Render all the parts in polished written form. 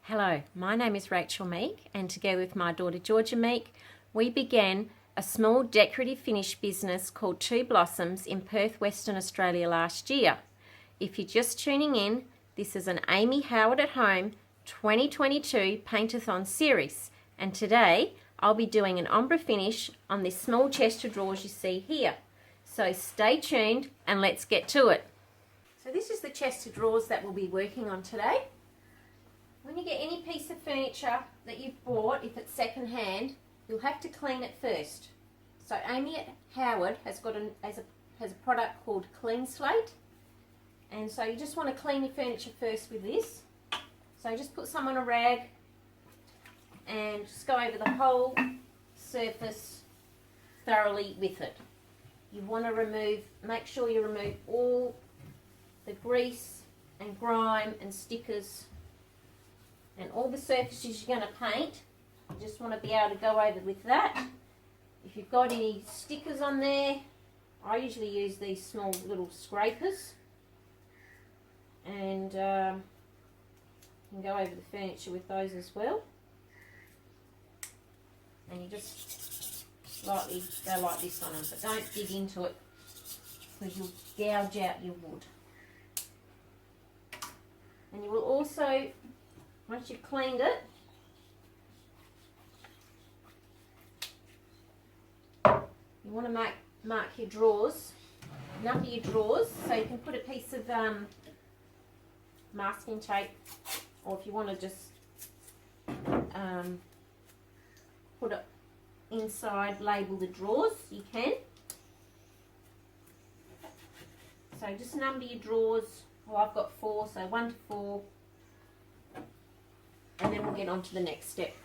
Hello, my name is Rachel Meek, and together with my daughter Georgia Meek, we began a small decorative finish business called Two Blossoms in Perth, Western Australia last year. If you're just tuning in, this is an Amy Howard at Home 2022 Paint-A-Thon series, and today I'll be doing an ombre finish on this small chest of drawers you see here. So stay tuned and let's get to it. So this is the chest of drawers that we'll be working on today. When you get any piece of furniture that you've bought, if it's second hand, you'll have to clean it first. So Amy Howard has got a product called Clean Slate, and so you just want to clean your furniture first with this. So just put some on a rag and just go over the whole surface thoroughly with it. You want to make sure you remove all the grease and grime and stickers and all the surfaces you're going to paint. You just want to be able to go over with that. If you've got any stickers on there, I usually use these small little scrapers, and you can go over the furniture with those as well. And you just lightly go like this on them, but don't dig into it because you'll gouge out your wood. And you will also, once you've cleaned it, you want to mark your drawers, number your drawers, so you can put a piece of masking tape, or if you want to just put it inside, label the drawers, you can. So just number your drawers. Well, I've got 4, so 1 to 4. And then we'll get on to the next step.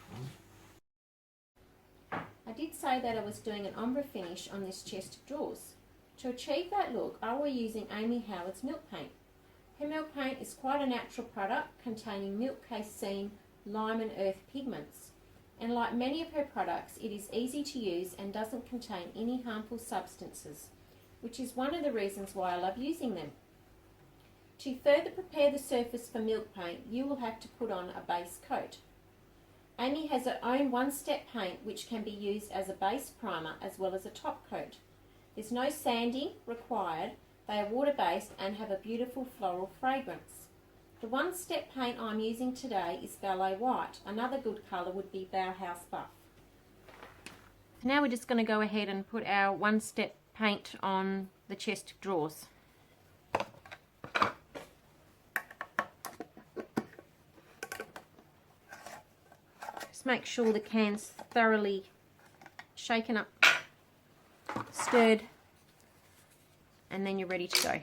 I did say that I was doing an ombre finish on this chest of drawers. To achieve that look, I will be using Amy Howard's milk paint. Her milk paint is quite a natural product containing milk casein, lime and earth pigments. And like many of her products, it is easy to use and doesn't contain any harmful substances, which is one of the reasons why I love using them. To further prepare the surface for milk paint, you will have to put on a base coat. Amy has her own one-step paint which can be used as a base primer as well as a top coat. There's no sanding required, they are water-based and have a beautiful floral fragrance. The one-step paint I'm using today is Ballet White. Another good colour would be Bauhaus Buff. Now we're just going to go ahead and put our one-step paint on the chest of drawers. Make sure the can's thoroughly shaken up, stirred, and then you're ready to go.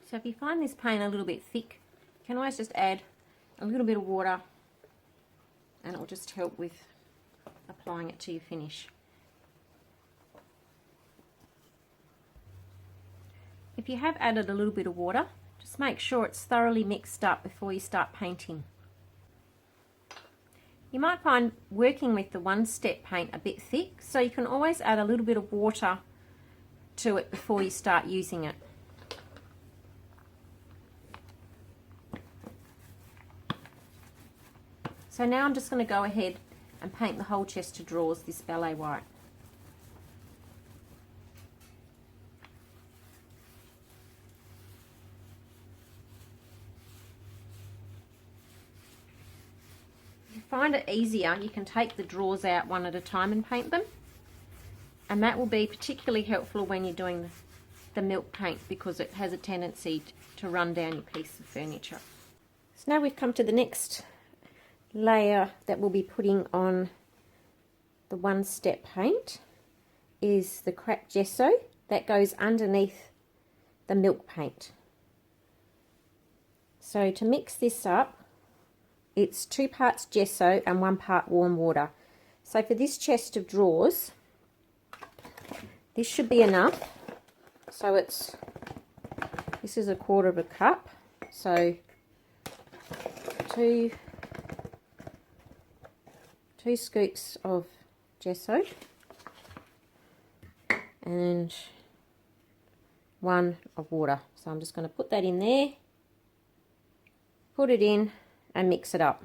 So if you find this paint a little bit thick, you can always just add a little bit of water and it will just help with applying it to your finish. If you have added a little bit of water, just make sure it's thoroughly mixed up before you start painting. You might find working with the one-step paint a bit thick, so you can always add a little bit of water to it before you start using it. So now I'm just going to go ahead and paint the whole chest of drawers this Ballet White. Find it easier, you can take the drawers out one at a time and paint them, and that will be particularly helpful when you're doing the milk paint because it has a tendency to run down your piece of furniture. So now we've come to the next layer that we'll be putting on the one-step paint is the cracked gesso that goes underneath the milk paint. So to mix this up, it's 2 parts gesso and 1 part warm water. So for this chest of drawers, this should be enough. So this is 1/4 cup. So two scoops of gesso and 1 of water. So I'm just going to put that in there, put it in and mix it up.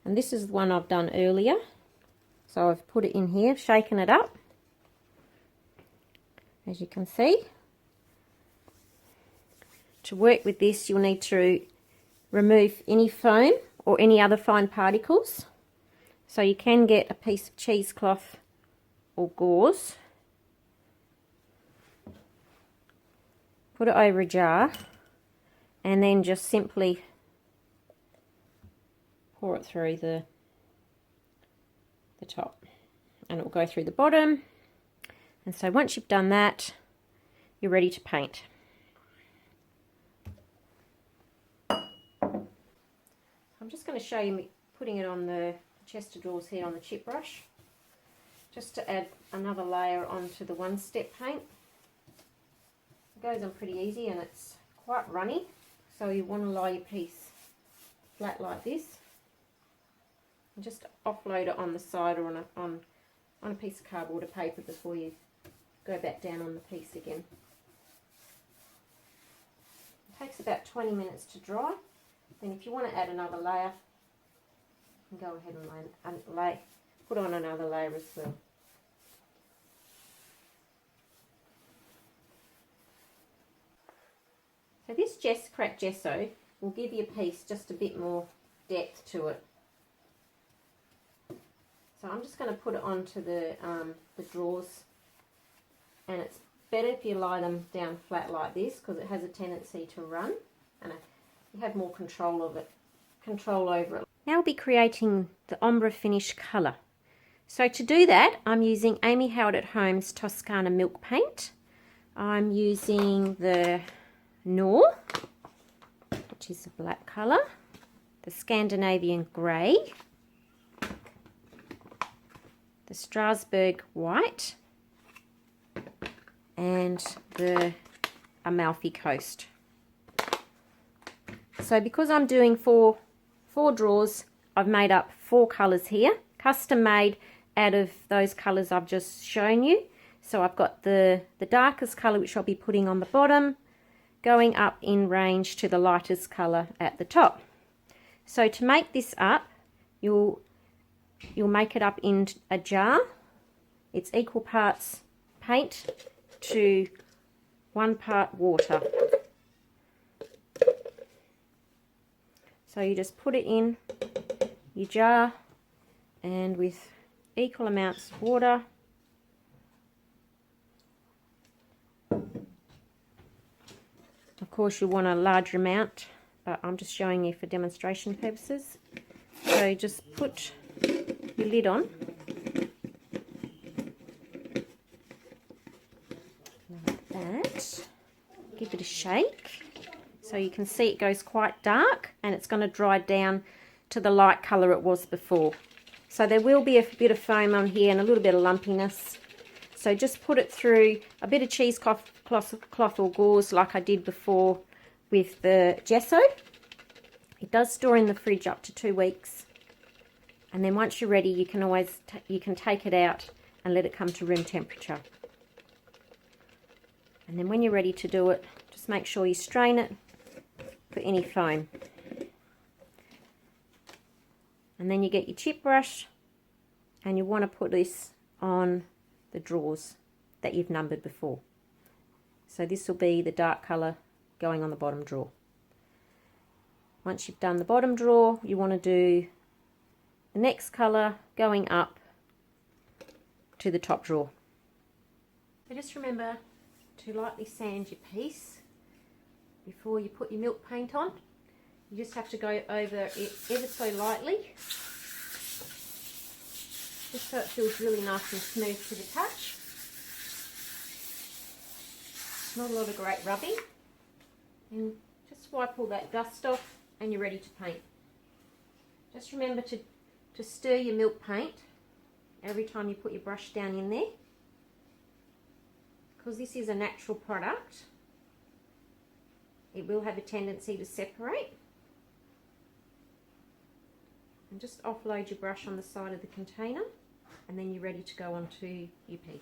And this is the one I've done earlier. So I've put it in here, shaken it up, as you can see. To work with this, you'll need to remove any foam or any other fine particles. So you can get a piece of cheesecloth or gauze, put it over a jar, and then just simply pour it through the top, and it will go through the bottom. And so once you've done that, you're ready to paint. I'm just going to show you putting it on the chest of drawers here on the chip brush, just to add another layer onto the one-step paint. It goes on pretty easy and it's quite runny, so you want to lie your piece flat like this and just offload it on the side or on a piece of cardboard or paper before you go back down on the piece again. It takes about 20 minutes to dry. Then if you want to add another layer, you can go ahead and put on another layer as well. So this cracked gesso will give your piece just a bit more depth to it. So I'm just going to put it onto the drawers, and it's better if you lie them down flat like this because it has a tendency to run, and you have more control over it. Now we'll be creating the Ombre Finish colour. So to do that, I'm using Amy Howard at Home's Toscana Milk Paint. I'm using the Noir, which is a black colour, the Scandinavian grey, the Strasbourg white, and the Amalfi coast. So because I'm doing four drawers, I've made up 4 colours here, custom made out of those colours I've just shown you. So I've got the darkest colour, which I'll be putting on the bottom, going up in range to the lightest colour at the top. So to make this up, you'll make it up in a jar. It's equal parts paint to 1 part water. So you just put it in your jar, and with equal amounts of water, of course you want a larger amount, but I'm just showing you for demonstration purposes. So just put your lid on, like that, give it a shake. So you can see it goes quite dark, and it's going to dry down to the light colour it was before. So there will be a bit of foam on here and a little bit of lumpiness. So just put it through a bit of cheesecloth or gauze like I did before with the gesso. It does store in the fridge up to 2 weeks. And then once you're ready, you can take it out and let it come to room temperature. And then when you're ready to do it, just make sure you strain it for any foam. And then you get your chip brush, and you want to put this on the drawers that you've numbered before. So this will be the dark colour going on the bottom drawer. Once you've done the bottom drawer, you want to do the next colour going up to the top drawer. So just remember to lightly sand your piece before you put your milk paint on. You just have to go over it ever so lightly, just so it feels really nice and smooth to the touch. Not a lot of great rubbing, and just wipe all that dust off and you're ready to paint. Just remember to stir your milk paint every time you put your brush down in there, because this is a natural product. It will have a tendency to separate. And just offload your brush on the side of the container, and then you're ready to go onto your piece.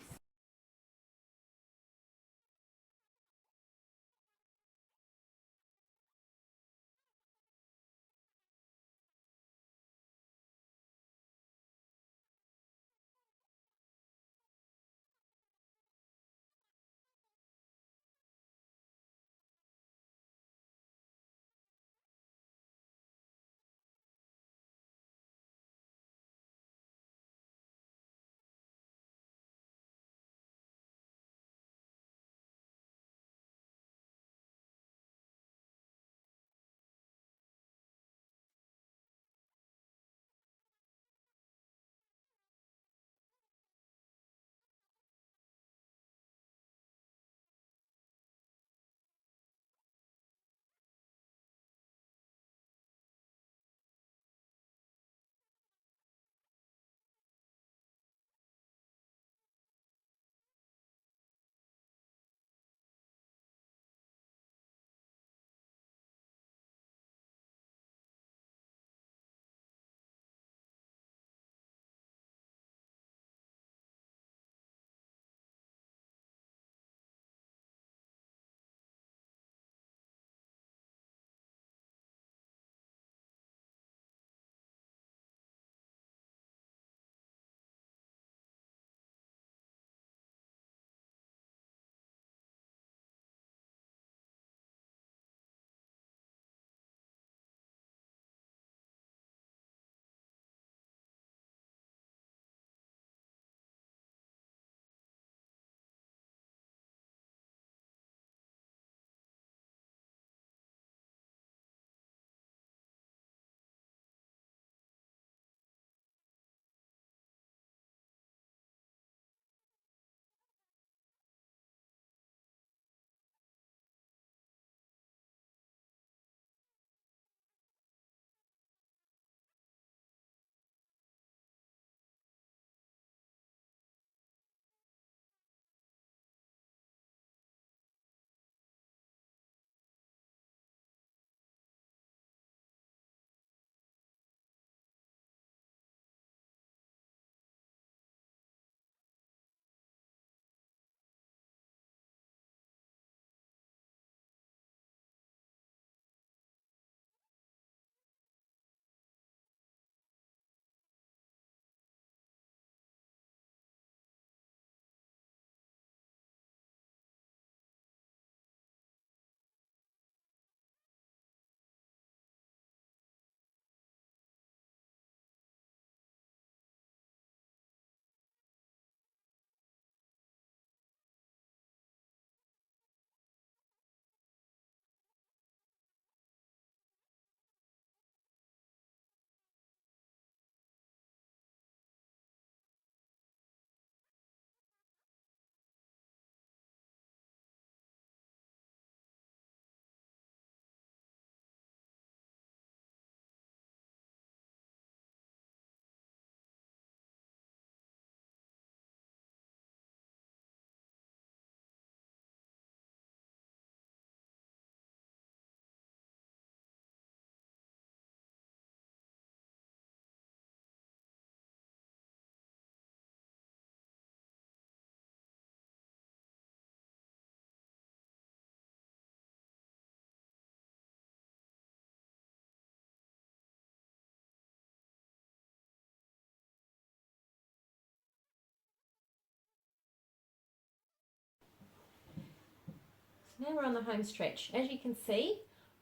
Now we're on the home stretch. As you can see,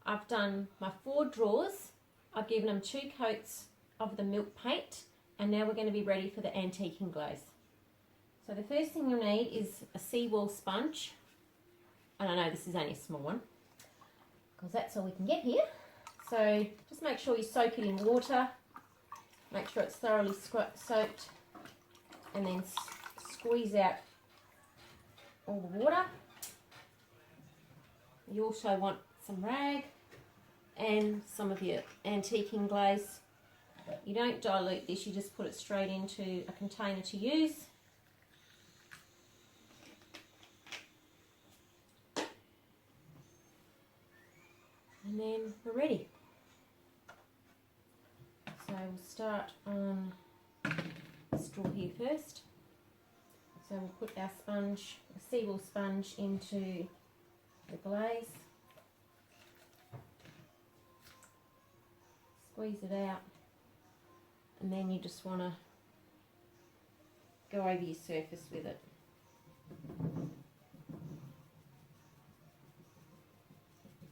I've done my 4 drawers. I've given them 2 coats of the milk paint, and now we're going to be ready for the antiquing glaze. So the first thing you'll need is a seawall sponge, and I know this is only a small one because that's all we can get here. So just make sure you soak it in water, make sure it's thoroughly soaked, and then squeeze out all the water. You also want some rag and some of your antiquing glaze. You don't dilute this, you just put it straight into a container to use. And then we're ready. So we'll start on this drawer here first. So we'll put our sponge, the seawall sponge, into the glaze. Squeeze it out, and then you just want to go over your surface with it.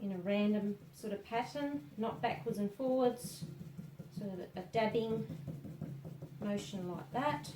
In a random sort of pattern, not backwards and forwards, sort of a dabbing motion like that.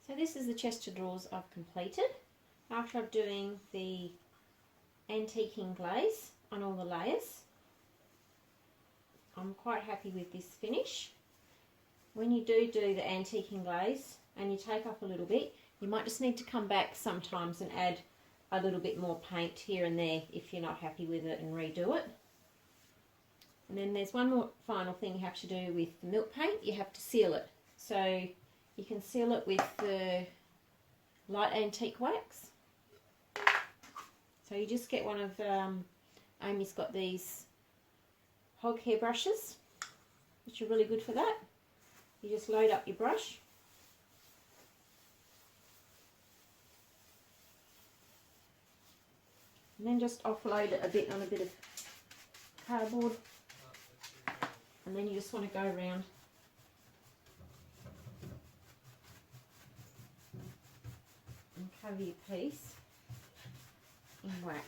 So this is the chest of drawers I've completed after I'm doing the antiquing glaze on all the layers. I'm quite happy with this finish. When you do the antiquing glaze and you take up a little bit, you might just need to come back sometimes and add a little bit more paint here and there if you're not happy with it, and redo it. And then there's one more final thing you have to do with the milk paint. You have to seal it. So you can seal it with the light antique wax. So you just get one of, Amy's got these hog hair brushes, which are really good for that. You just load up your brush. And then just offload it a bit on a bit of cardboard. And then you just want to go around and cover your piece in wax.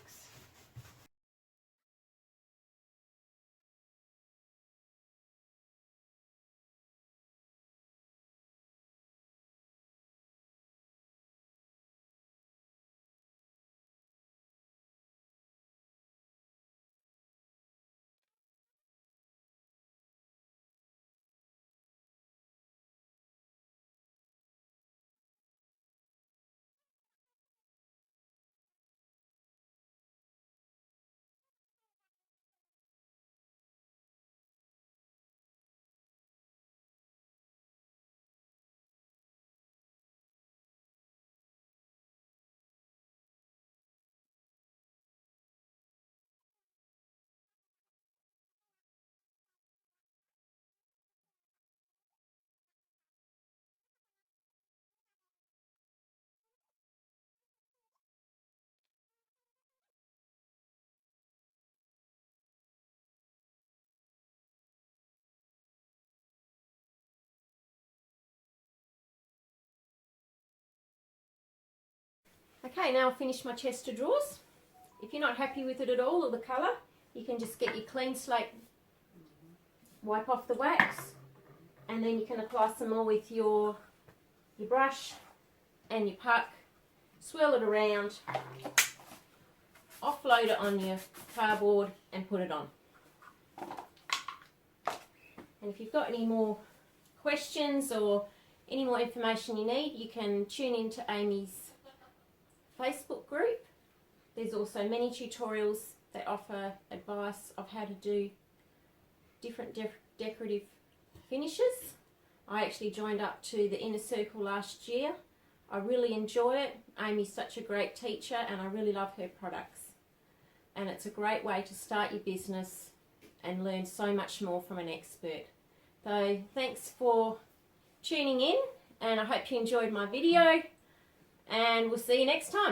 Okay, now I've finished my chest of drawers. If you're not happy with it at all, or the colour, you can just get your clean slate, wipe off the wax, and then you can apply some more with your brush and your puck, swirl it around, offload it on your cardboard and put it on. And if you've got any more questions or any more information you need, you can tune into Amy's Facebook group. There's also many tutorials that offer advice of how to do different decorative finishes. I actually joined up to the Inner Circle last year. I really enjoy it. Amy's such a great teacher and I really love her products. And it's a great way to start your business and learn so much more from an expert. So thanks for tuning in, and I hope you enjoyed my video, and we'll see you next time.